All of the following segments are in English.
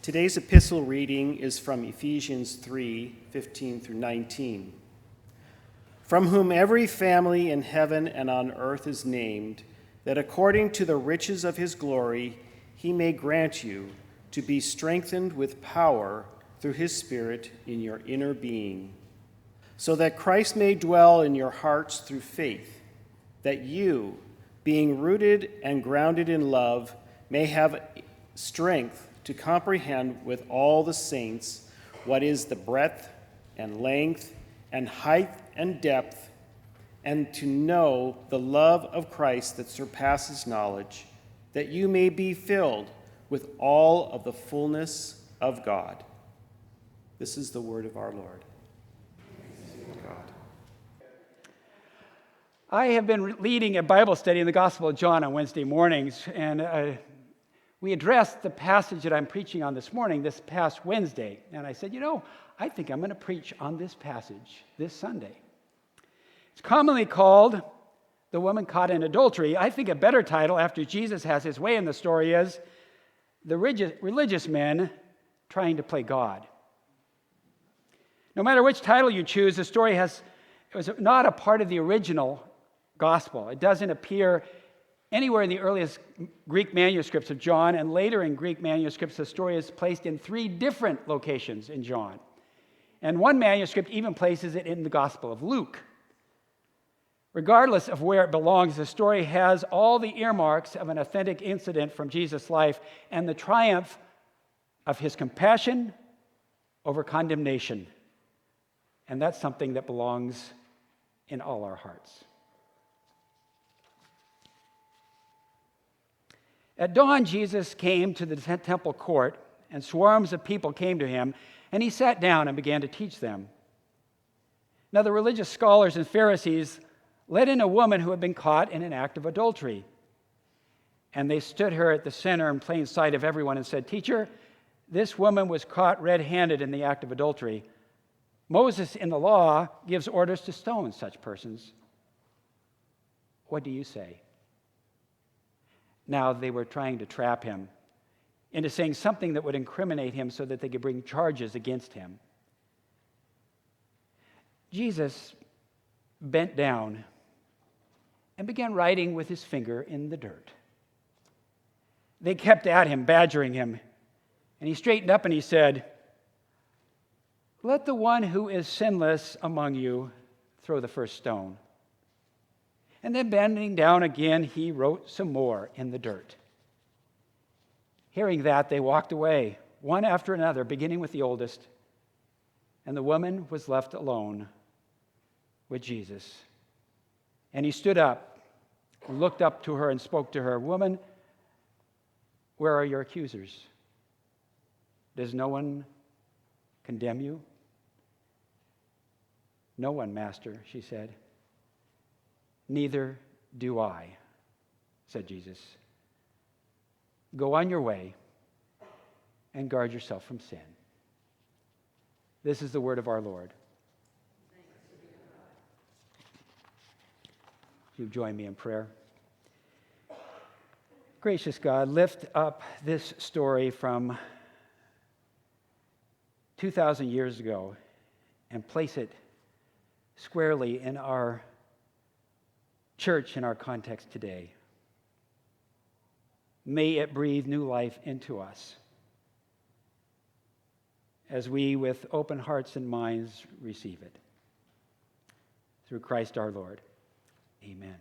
Today's epistle reading is from Ephesians 3:15 through 19. From whom every family in heaven and on earth is named, that according to the riches of his glory he may grant you to be strengthened with power through his Spirit in your inner being, so that Christ may dwell in your hearts through faith, that you, being rooted and grounded in love, may have strength to comprehend with all the saints what is the breadth and length and height and depth, and to know the love of Christ that surpasses knowledge, that you may be filled with all of the fullness of God. This is the word of our Lord. God. I have been leading a Bible study in the Gospel of John on Wednesday mornings, and we addressed the passage that I'm preaching on this morning, this past Wednesday. And I said, I think I'm going to preach on this passage this Sunday. It's commonly called The Woman Caught in Adultery. I think a better title, after Jesus has his way in the story, is The Religious Men Trying to Play God. No matter which title you choose, the story was not a part of the original gospel. It doesn't appear anywhere in the earliest Greek manuscripts of John, and later in Greek manuscripts, the story is placed in 3 different locations in John. And one manuscript even places it in the Gospel of Luke. Regardless of where it belongs, the story has all the earmarks of an authentic incident from Jesus' life and the triumph of his compassion over condemnation. And that's something that belongs in all our hearts. At dawn, Jesus came to the temple court, and swarms of people came to him, and he sat down and began to teach them. Now, the religious scholars and Pharisees led in a woman who had been caught in an act of adultery. And they stood her at the center in plain sight of everyone and said, "Teacher, this woman was caught red-handed in the act of adultery. Moses in the law gives orders to stone such persons. What do you say?" Now they were trying to trap him into saying something that would incriminate him so that they could bring charges against him. Jesus bent down and began writing with his finger in the dirt. They kept at him, badgering him, and he straightened up and he said, "Let the one who is sinless among you throw the first stone." And then bending down again, he wrote some more in the dirt. Hearing that, they walked away, one after another, beginning with the oldest. And the woman was left alone with Jesus. And he stood up, looked up to her and spoke to her, "Woman, where are your accusers? Does no one condemn you?" "No one, Master," she said. "Neither do I," said Jesus. "Go on your way and guard yourself from sin." This is the word of our Lord. You join me in prayer. Gracious God, lift up this story from 2,000 years ago and place it squarely in our church, in our context today. May it breathe new life into us as we, with open hearts and minds, receive it. Through Christ our Lord. Amen.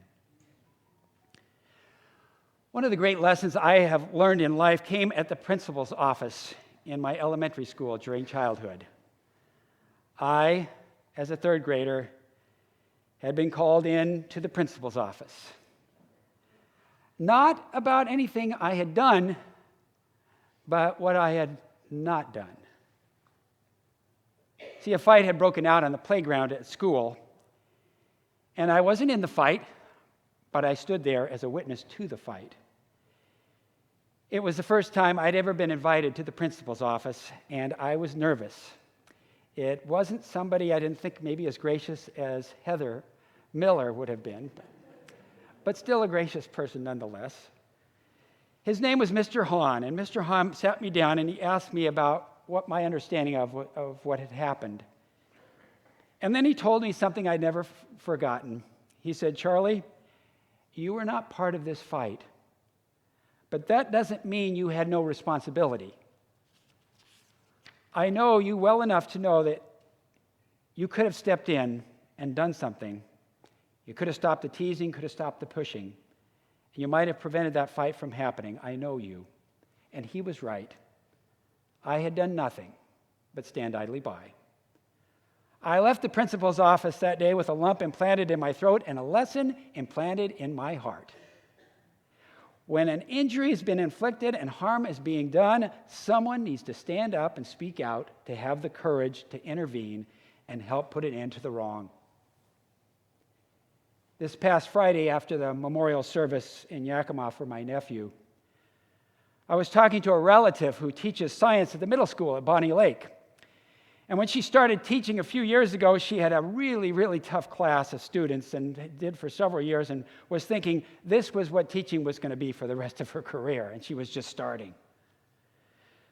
One of the great lessons I have learned in life came at the principal's office in my elementary school during childhood. I, as a 3rd grader, had been called in to the principal's office. Not about anything I had done, but what I had not done. See, a fight had broken out on the playground at school, and I wasn't in the fight, but I stood there as a witness to the fight. It was the first time I'd ever been invited to the principal's office, and I was nervous. It wasn't somebody I didn't think maybe as gracious as Heather Miller would have been, but still a gracious person nonetheless. His name was Mr. Hahn, and Mr. Hahn sat me down and he asked me about what my understanding of what had happened. And then he told me something I'd never forgotten. He said, "Charlie, you were not part of this fight, but that doesn't mean you had no responsibility. I know you well enough to know that you could have stepped in and done something. You could have stopped the teasing, could have stopped the pushing, and you might have prevented that fight from happening. I know you." And he was right. I had done nothing but stand idly by. I left the principal's office that day with a lump implanted in my throat and a lesson implanted in my heart. When an injury has been inflicted and harm is being done, someone needs to stand up and speak out to have the courage to intervene and help put an end to the wrong. This past Friday, after the memorial service in Yakima for my nephew, I was talking to a relative who teaches science at the middle school at Bonnie Lake. And when she started teaching a few years ago, she had a really, really tough class of students and did for several years and was thinking this was what teaching was going to be for the rest of her career, and she was just starting.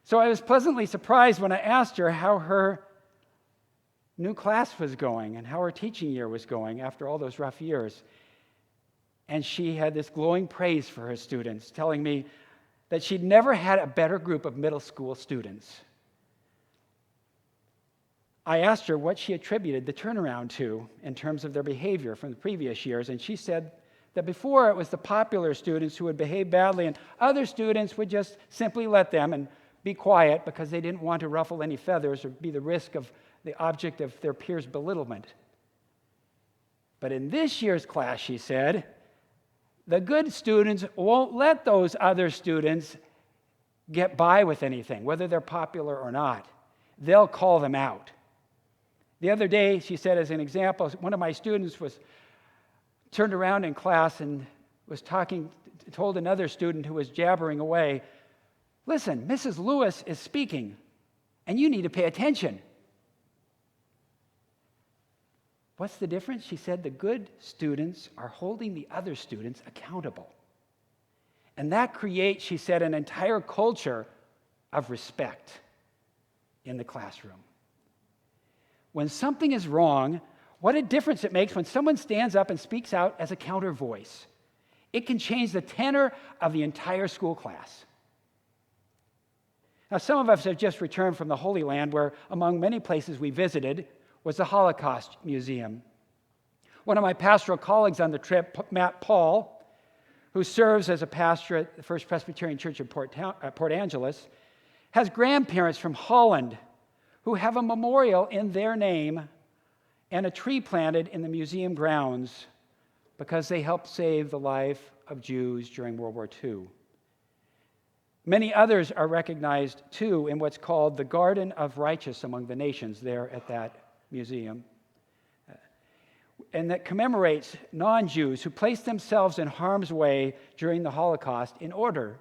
So I was pleasantly surprised when I asked her how her new class was going and how her teaching year was going after all those rough years. And she had this glowing praise for her students, telling me that she'd never had a better group of middle school students. I asked her what she attributed the turnaround to in terms of their behavior from the previous years, and she said that before it was the popular students who would behave badly, and other students would just simply let them and be quiet because they didn't want to ruffle any feathers or be the risk of the object of their peers' belittlement. But in this year's class, she said, the good students won't let those other students get by with anything, whether they're popular or not. They'll call them out. The other day, she said, as an example, one of my students was turned around in class and was told another student who was jabbering away, "Listen, Mrs. Lewis is speaking, and you need to pay attention." What's the difference? She said the good students are holding the other students accountable. And that creates, she said, an entire culture of respect in the classroom. When something is wrong, what a difference it makes when someone stands up and speaks out as a counter voice. It can change the tenor of the entire school class. Now, some of us have just returned from the Holy Land, where among many places we visited was the Holocaust Museum. One of my pastoral colleagues on the trip, Matt Paul, who serves as a pastor at the First Presbyterian Church in Port Angeles, has grandparents from Holland who have a memorial in their name and a tree planted in the museum grounds because they helped save the life of Jews during World War II. Many others are recognized, too, in what's called the Garden of Righteous among the nations there at that museum, and that commemorates non-Jews who placed themselves in harm's way during the Holocaust in order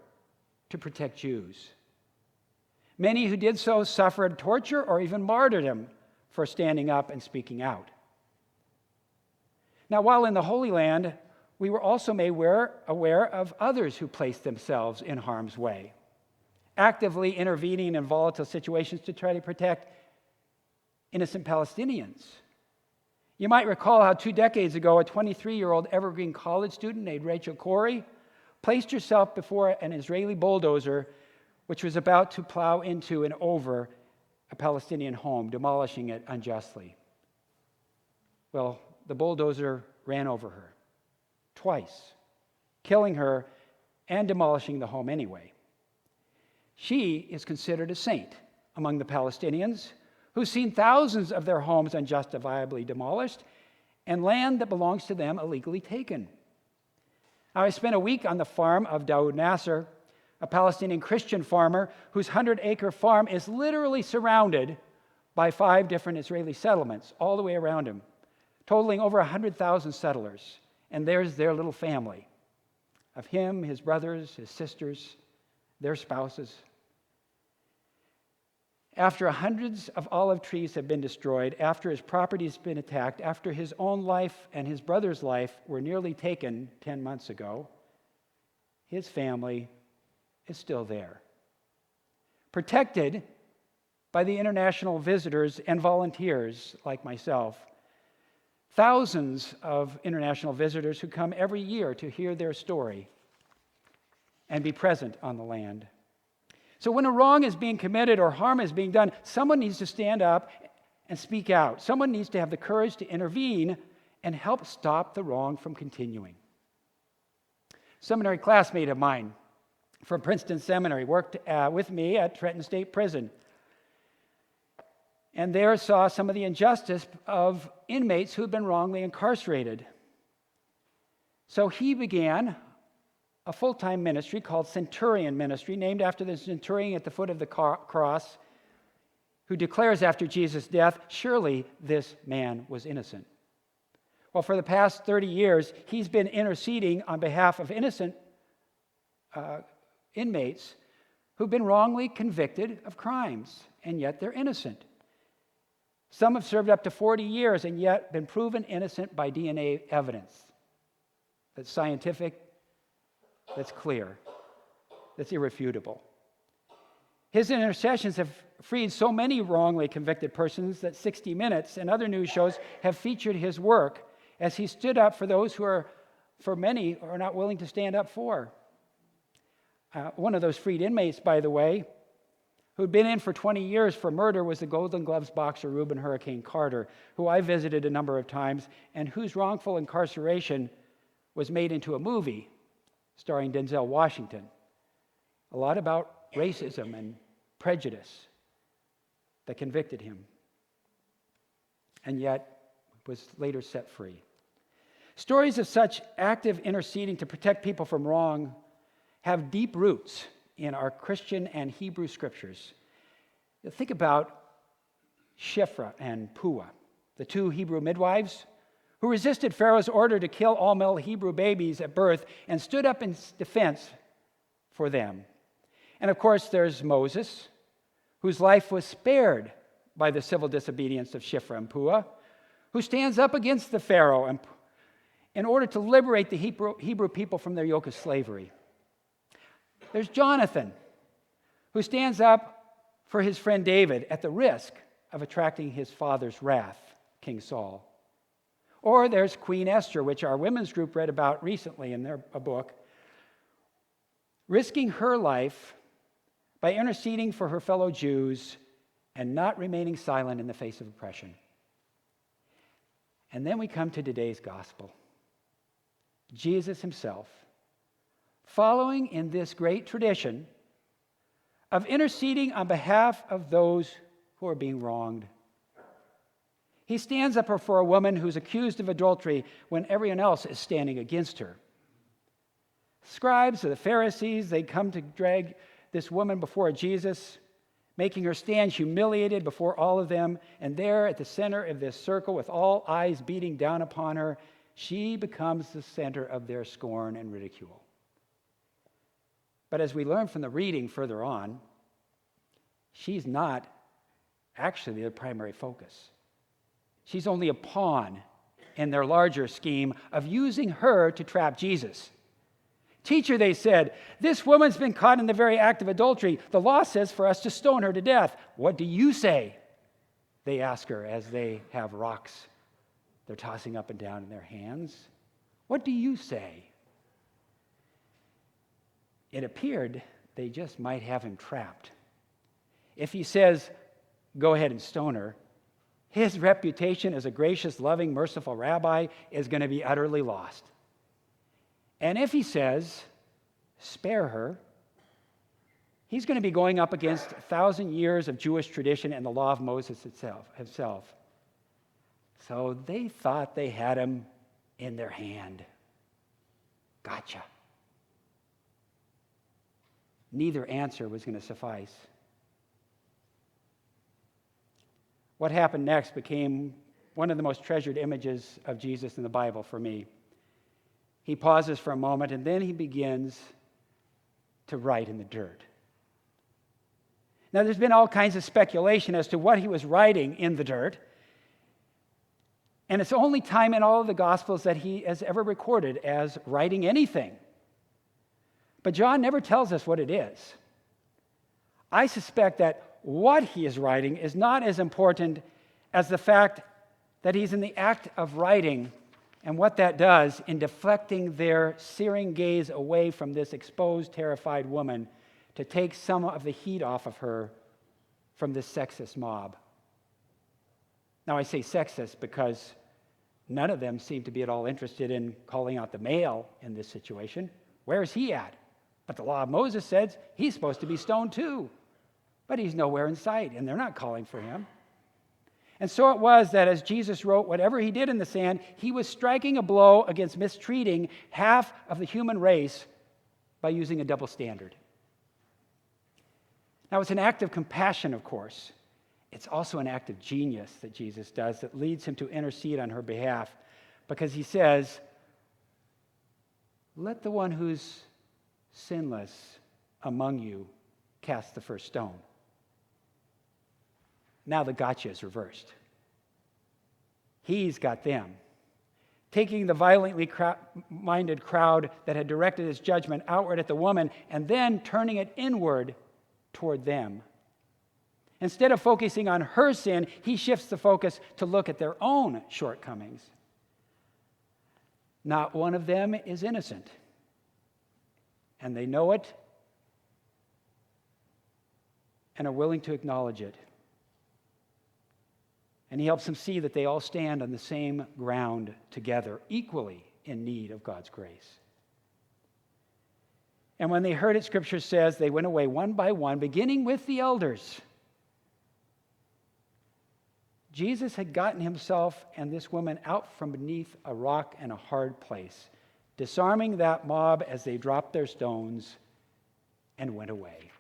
to protect Jews. Many who did so suffered torture or even martyrdom for standing up and speaking out. Now, while in the Holy Land, we were also made aware of others who placed themselves in harm's way, actively intervening in volatile situations to try to protect innocent Palestinians. You might recall how 2 decades ago, a 23-year-old Evergreen College student named Rachel Corey placed herself before an Israeli bulldozer which was about to plow into and over a Palestinian home, demolishing it unjustly. Well, the bulldozer ran over her twice, killing her and demolishing the home anyway. She is considered a saint among the Palestinians who've seen thousands of their homes unjustifiably demolished and land that belongs to them illegally taken. Now, I spent a week on the farm of Daoud Nasser, a Palestinian Christian farmer whose 100-acre farm is literally surrounded by 5 different Israeli settlements all the way around him, totaling over 100,000 settlers. And there's their little family of him, his brothers, his sisters, their spouses. After hundreds of olive trees have been destroyed, after his property has been attacked, after his own life and his brother's life were nearly taken 10 months ago, his family is still there, protected by the international visitors and volunteers like myself. Thousands of international visitors who come every year to hear their story and be present on the land. So when a wrong is being committed or harm is being done, someone needs to stand up and speak out. Someone needs to have the courage to intervene and help stop the wrong from continuing. Seminary classmate of mine from Princeton Seminary worked with me at Trenton State Prison, and there saw some of the injustice of inmates who had been wrongly incarcerated. So he began a full-time ministry called Centurion Ministry, named after the centurion at the foot of the cross, who declares after Jesus' death, surely this man was innocent. Well, for the past 30 years, he's been interceding on behalf of innocent inmates who've been wrongly convicted of crimes, and yet they're innocent. Some have served up to 40 years and yet been proven innocent by DNA evidence that's scientific, that's clear, that's irrefutable. His intercessions have freed so many wrongly convicted persons that 60 Minutes and other news shows have featured his work as he stood up for those who are, for many, are not willing to stand up for. One of those freed inmates, by the way, who'd been in for 20 years for murder, was the Golden Gloves boxer Reuben Hurricane Carter, who I visited a number of times and whose wrongful incarceration was made into a movie starring Denzel Washington. A lot about racism and prejudice that convicted him, and yet was later set free. Stories of such active interceding to protect people from wrong have deep roots in our Christian and Hebrew scriptures. Think about Shiphrah and Puah, the two Hebrew midwives who resisted Pharaoh's order to kill all male Hebrew babies at birth and stood up in defense for them. And of course, there's Moses, whose life was spared by the civil disobedience of Shiphrah and Puah, who stands up against the Pharaoh in order to liberate the Hebrew people from their yoke of slavery. There's Jonathan, who stands up for his friend David at the risk of attracting his father's wrath, King Saul. Or there's Queen Esther, which our women's group read about recently in their book, risking her life by interceding for her fellow Jews and not remaining silent in the face of oppression. And then we come to today's gospel. Jesus himself, following in this great tradition of interceding on behalf of those who are being wronged. He stands up for a woman who's accused of adultery when everyone else is standing against her. Scribes of the Pharisees, they come to drag this woman before Jesus, making her stand humiliated before all of them, and there at the center of this circle, with all eyes beating down upon her, she becomes the center of their scorn and ridicule. But as we learn from the reading further on, she's not actually the primary focus. She's only a pawn in their larger scheme of using her to trap Jesus. Teacher, they said, this woman's been caught in the very act of adultery. The law says for us to stone her to death. What do you say? They ask her as they have rocks they're tossing up and down in their hands. What do you say? It appeared they just might have him trapped. If he says, go ahead and stone her, his reputation as a gracious, loving, merciful rabbi is going to be utterly lost. And if he says, spare her, he's going to be going up against 1,000 years of Jewish tradition and the law of Moses himself. So they thought they had him in their hand. Gotcha. Neither answer was going to suffice. What happened next became one of the most treasured images of Jesus in the Bible for me. He pauses for a moment, and then he begins to write in the dirt. Now, there's been all kinds of speculation as to what he was writing in the dirt, and it's the only time in all of the Gospels that he has ever recorded as writing anything. But John never tells us what it is. I suspect that what he is writing is not as important as the fact that he's in the act of writing and what that does in deflecting their searing gaze away from this exposed, terrified woman to take some of the heat off of her from this sexist mob. Now, I say sexist because none of them seem to be at all interested in calling out the male in this situation. Where is he at? But the law of Moses says he's supposed to be stoned too. But he's nowhere in sight, and they're not calling for him. And so it was that as Jesus wrote whatever he did in the sand, he was striking a blow against mistreating half of the human race by using a double standard. Now, it's an act of compassion, of course. It's also an act of genius that Jesus does that leads him to intercede on her behalf, because he says, let the one who's sinless among you cast the first stone. Now the gotcha is reversed. He's got them. Taking the violently minded crowd that had directed his judgment outward at the woman and then turning it inward toward them. Instead of focusing on her sin, he shifts the focus to look at their own shortcomings. Not one of them is innocent, and they know it and are willing to acknowledge it. And he helps them see that they all stand on the same ground together, equally in need of God's grace. And when they heard it, Scripture says, they went away one by one, beginning with the elders. Jesus had gotten himself and this woman out from beneath a rock and a hard place, disarming that mob as they dropped their stones and went away.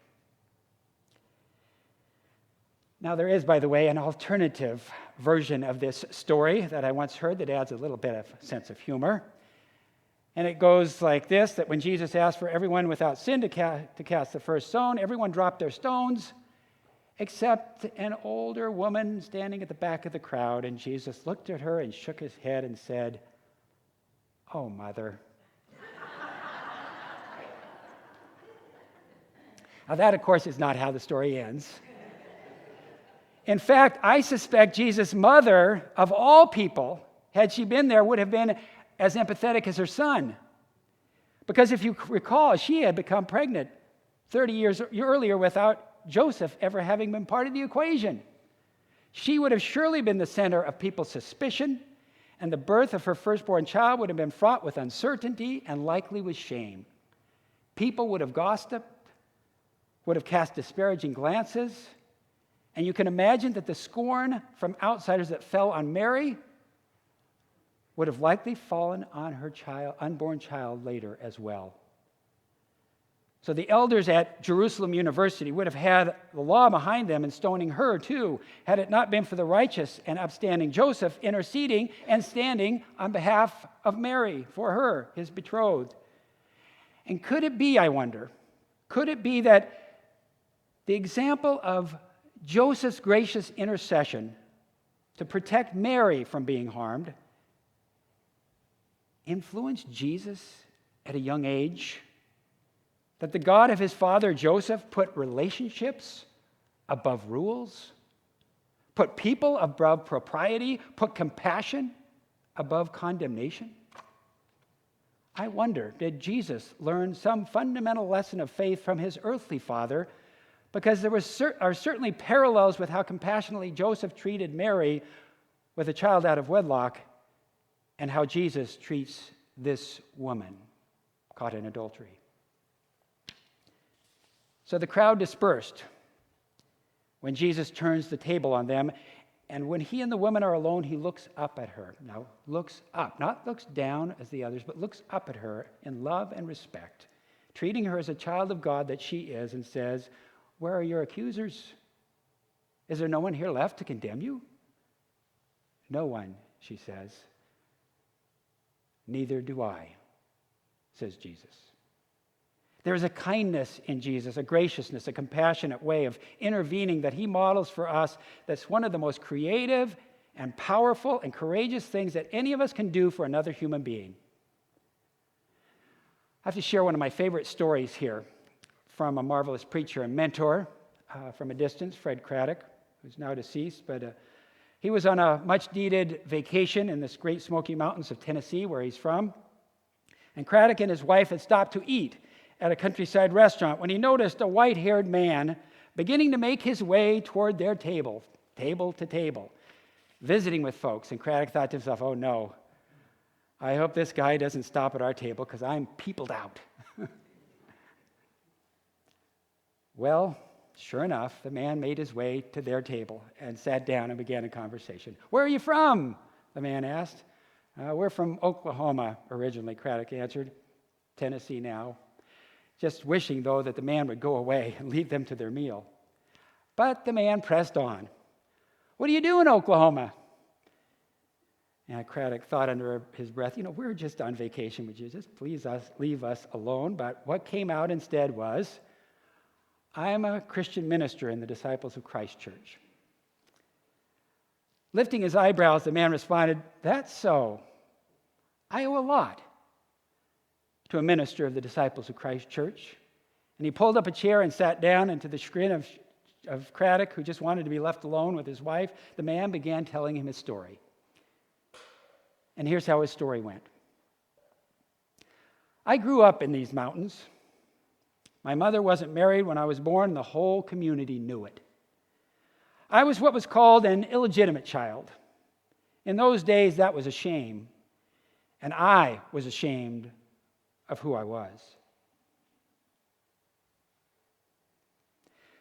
Now, there is, by the way, an alternative version of this story that I once heard that adds a little bit of sense of humor. And it goes like this, that when Jesus asked for everyone without sin to cast the first stone, everyone dropped their stones except an older woman standing at the back of the crowd. And Jesus looked at her and shook his head and said, "Oh, mother." Now, that, of course, is not how the story ends. In fact, I suspect Jesus' mother, of all people, had she been there, would have been as empathetic as her son. Because if you recall, she had become pregnant 30 years earlier without Joseph ever having been part of the equation. She would have surely been the center of people's suspicion, and the birth of her firstborn child would have been fraught with uncertainty and likely with shame. People would have gossiped, would have cast disparaging glances, and you can imagine that the scorn from outsiders that fell on Mary would have likely fallen on her unborn child later as well. So the elders at Jerusalem University would have had the law behind them in stoning her too, had it not been for the righteous and upstanding Joseph interceding and standing on behalf of Mary for her, his betrothed. And could it be, I wonder, could it be that the example of Joseph's gracious intercession to protect Mary from being harmed influenced Jesus at a young age? That the God of his father Joseph put relationships above rules, put people above propriety, put compassion above condemnation? I wonder, did Jesus learn some fundamental lesson of faith from his earthly father? Because there are certainly parallels with how compassionately Joseph treated Mary with a child out of wedlock and how Jesus treats this woman caught in adultery. So the crowd dispersed when Jesus turns the table on them, and when he and the woman are alone, he looks up at her. Now, looks up, not looks down as the others, but looks up at her in love and respect, treating her as a child of God that she is, and says, "Where are your accusers? Is there no one here left to condemn you?" "No one," she says. "Neither do I," says Jesus. There is a kindness in Jesus, a graciousness, a compassionate way of intervening that he models for us that's one of the most creative and powerful and courageous things that any of us can do for another human being. I have to share one of my favorite stories here from a marvelous preacher and mentor from a distance, Fred Craddock, who's now deceased, but he was on a much-needed vacation in the Great Smoky Mountains of Tennessee, where he's from. And Craddock and his wife had stopped to eat at a countryside restaurant when he noticed a white-haired man beginning to make his way toward their table to table, visiting with folks. And Craddock thought to himself, oh no, I hope this guy doesn't stop at our table because I'm peopled out. Well, sure enough, the man made his way to their table and sat down and began a conversation. Where are you from? The man asked. We're from Oklahoma originally, Craddock answered. Tennessee now. Just wishing, though, that the man would go away and leave them to their meal. But the man pressed on. What do you do in Oklahoma? And Craddock thought under his breath, we're just on vacation. Would you just please leave us alone? But what came out instead was, I'm a Christian minister in the Disciples of Christ Church. Lifting his eyebrows, the man responded, that's so. I owe a lot to a minister of the Disciples of Christ Church. And he pulled up a chair and sat down, and to the chagrin of Craddock, who just wanted to be left alone with his wife, the man began telling him his story. And here's how his story went. I grew up in these mountains. My mother wasn't married when I was born, and the whole community knew it. I was what was called an illegitimate child. In those days, that was a shame, and I was ashamed of who I was.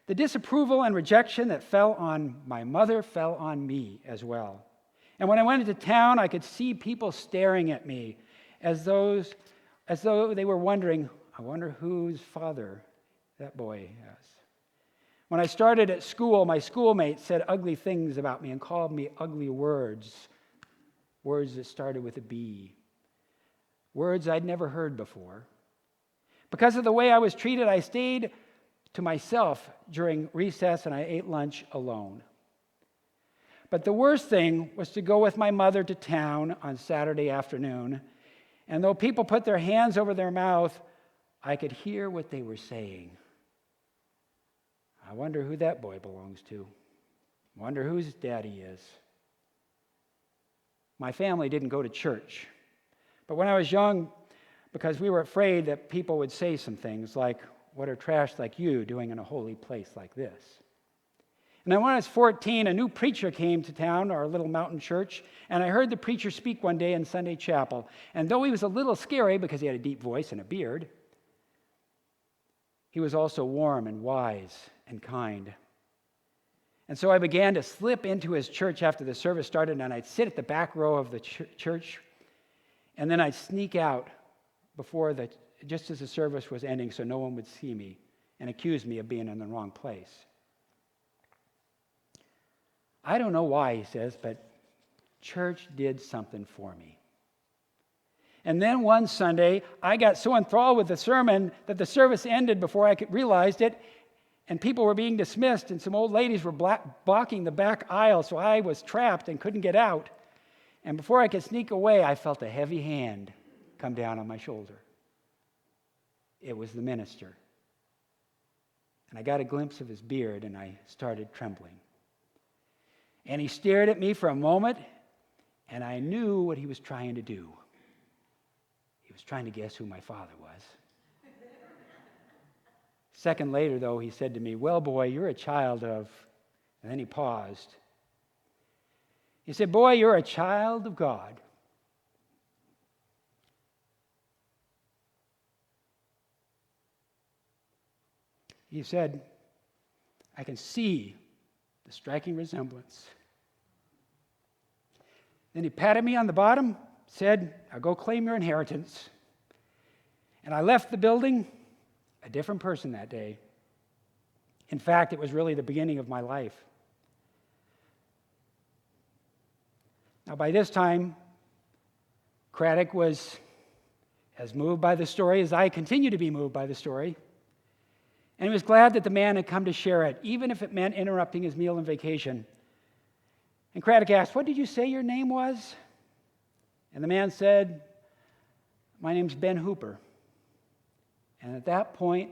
The disapproval and rejection that fell on my mother fell on me as well. And when I went into town, I could see people staring at me as though they were wondering, I wonder whose father that boy has. When I started at school, my schoolmates said ugly things about me and called me ugly words that started with a B, words I'd never heard before. Because of the way I was treated, I stayed to myself during recess and I ate lunch alone. But the worst thing was to go with my mother to town on Saturday afternoon, and though people put their hands over their mouth, I could hear what they were saying. I wonder who that boy belongs to. Wonder whose daddy is. My family didn't go to church, but when I was young, because we were afraid that people would say some things like, what are trash like you doing in a holy place like this? And then when I was 14, a new preacher came to town, our little mountain church, and I heard the preacher speak one day in Sunday chapel. And though he was a little scary because he had a deep voice and a beard, he was also warm and wise and kind. And so I began to slip into his church after the service started, and I'd sit at the back row of the church, and then I'd sneak out just as the service was ending so no one would see me and accuse me of being in the wrong place. I don't know why, he says, but church did something for me. And then one Sunday, I got so enthralled with the sermon that the service ended before I realized it, and people were being dismissed, and some old ladies were blocking the back aisle, so I was trapped and couldn't get out. And before I could sneak away, I felt a heavy hand come down on my shoulder. It was the minister. And I got a glimpse of his beard, and I started trembling. And he stared at me for a moment, and I knew what he was trying to do. He was trying to guess who my father was. A second later, though, he said to me, well, boy, you're a child of... And then he paused. He said, boy, you're a child of God. He said, I can see the striking resemblance. Then he patted me on the bottom, said, now go claim your inheritance. And I left the building a different person that day. In fact, it was really the beginning of my life. Now, by this time, Craddock was as moved by the story as I continue to be moved by the story. And he was glad that the man had come to share it, even if it meant interrupting his meal and vacation. And Craddock asked, what did you say your name was? And the man said, my name's Ben Hooper. And at that point,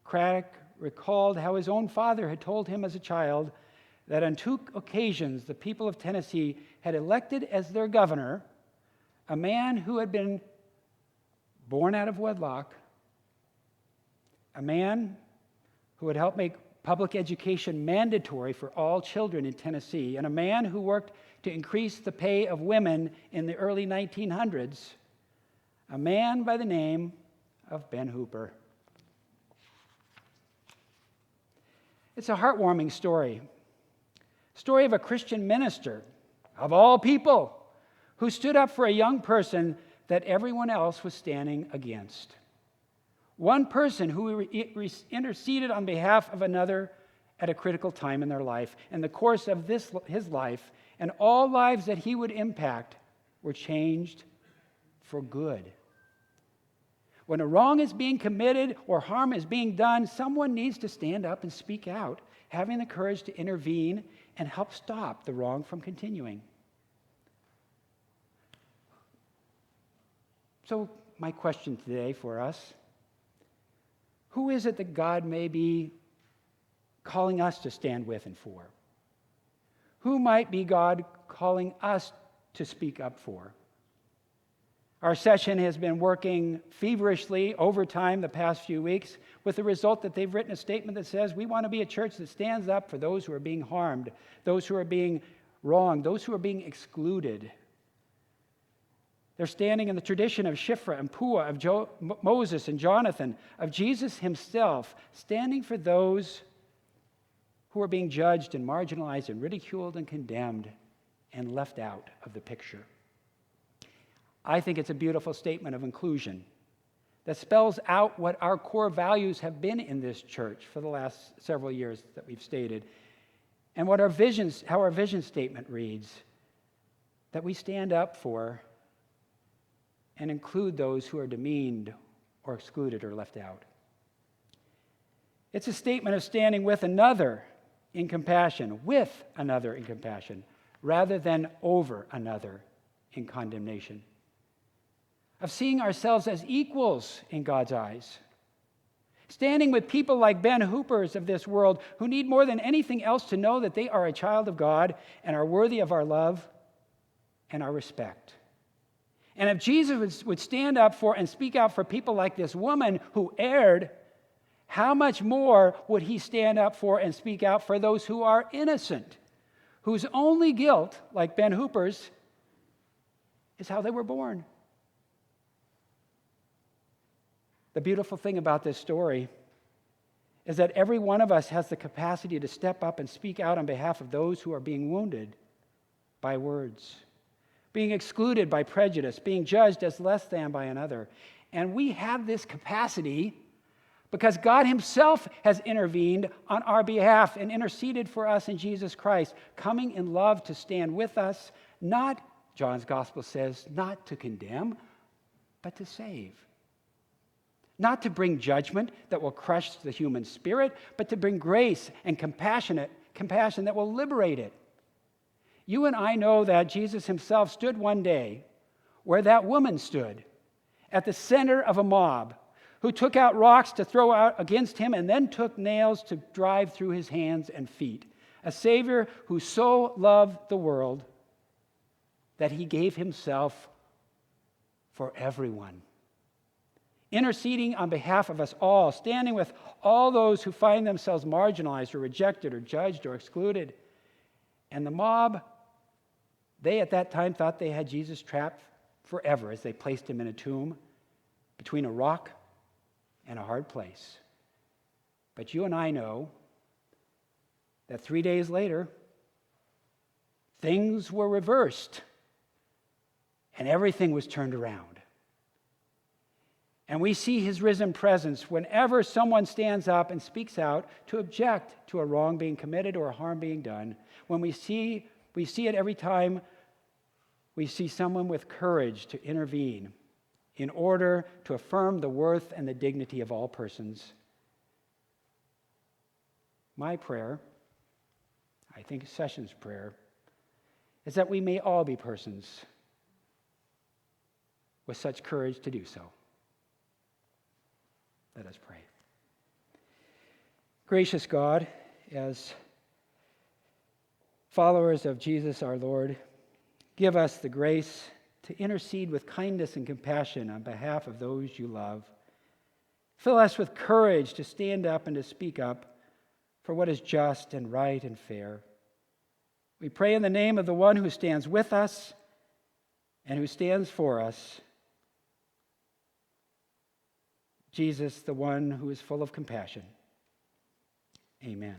Craddock recalled how his own father had told him as a child that on 2 occasions the people of Tennessee had elected as their governor a man who had been born out of wedlock, a man who had helped make public education mandatory for all children in Tennessee, and a man who worked to increase the pay of women in the early 1900s, a man by the name of Ben Hooper. It's a heartwarming story of a Christian minister, of all people, who stood up for a young person that everyone else was standing against. One person who interceded on behalf of another at a critical time in their life. And the course of his life and all lives that he would impact were changed for good. When a wrong is being committed or harm is being done, someone needs to stand up and speak out, having the courage to intervene and help stop the wrong from continuing. So, my question today for us: who is it that God may be calling us to stand with and for? Who might be God calling us to speak up for? Our session has been working feverishly overtime the past few weeks, with the result that they've written a statement that says we want to be a church that stands up for those who are being harmed, those who are being wronged, those who are being excluded. They're standing in the tradition of Shiphrah and Puah, of Moses and Jonathan, of Jesus himself, standing for those who are being judged and marginalized and ridiculed and condemned and left out of the picture. I think it's a beautiful statement of inclusion that spells out what our core values have been in this church for the last several years that we've stated, and what how our vision statement reads, that we stand up for and include those who are demeaned or excluded or left out. It's a statement of standing with another in compassion, rather than over another in condemnation. Of seeing ourselves as equals in God's eyes. Standing with people like Ben Hoopers of this world who need more than anything else to know that they are a child of God and are worthy of our love and our respect. And if Jesus would stand up for and speak out for people like this woman who erred, how much more would he stand up for and speak out for those who are innocent, whose only guilt, like Ben Hooper's, is how they were born? The beautiful thing about this story is that every one of us has the capacity to step up and speak out on behalf of those who are being wounded by words, being excluded by prejudice, being judged as less than by another. And we have this capacity because God himself has intervened on our behalf and interceded for us in Jesus Christ, coming in love to stand with us, not, John's gospel says, not to condemn, but to save. Not to bring judgment that will crush the human spirit, but to bring grace and compassion that will liberate it. You and I know that Jesus himself stood one day where that woman stood, at the center of a mob, who took out rocks to throw out against him and then took nails to drive through his hands and feet. A Savior who so loved the world that he gave himself for everyone. Interceding on behalf of us all, standing with all those who find themselves marginalized or rejected or judged or excluded. And the mob, they at that time thought they had Jesus trapped forever as they placed him in a tomb between a rock and a hard place. But you and I know that 3 days later, things were reversed and everything was turned around. And we see his risen presence whenever someone stands up and speaks out to object to a wrong being committed or a harm being done. When we see it every time we see someone with courage to intervene in order to affirm the worth and the dignity of all persons. My prayer, I think Sessions' prayer, is that we may all be persons with such courage to do so. Let us pray. Gracious God, as followers of Jesus our Lord, give us the grace to intercede with kindness and compassion on behalf of those you love. Fill us with courage to stand up and to speak up for what is just and right and fair. We pray in the name of the one who stands with us and who stands for us, Jesus, the one who is full of compassion. Amen.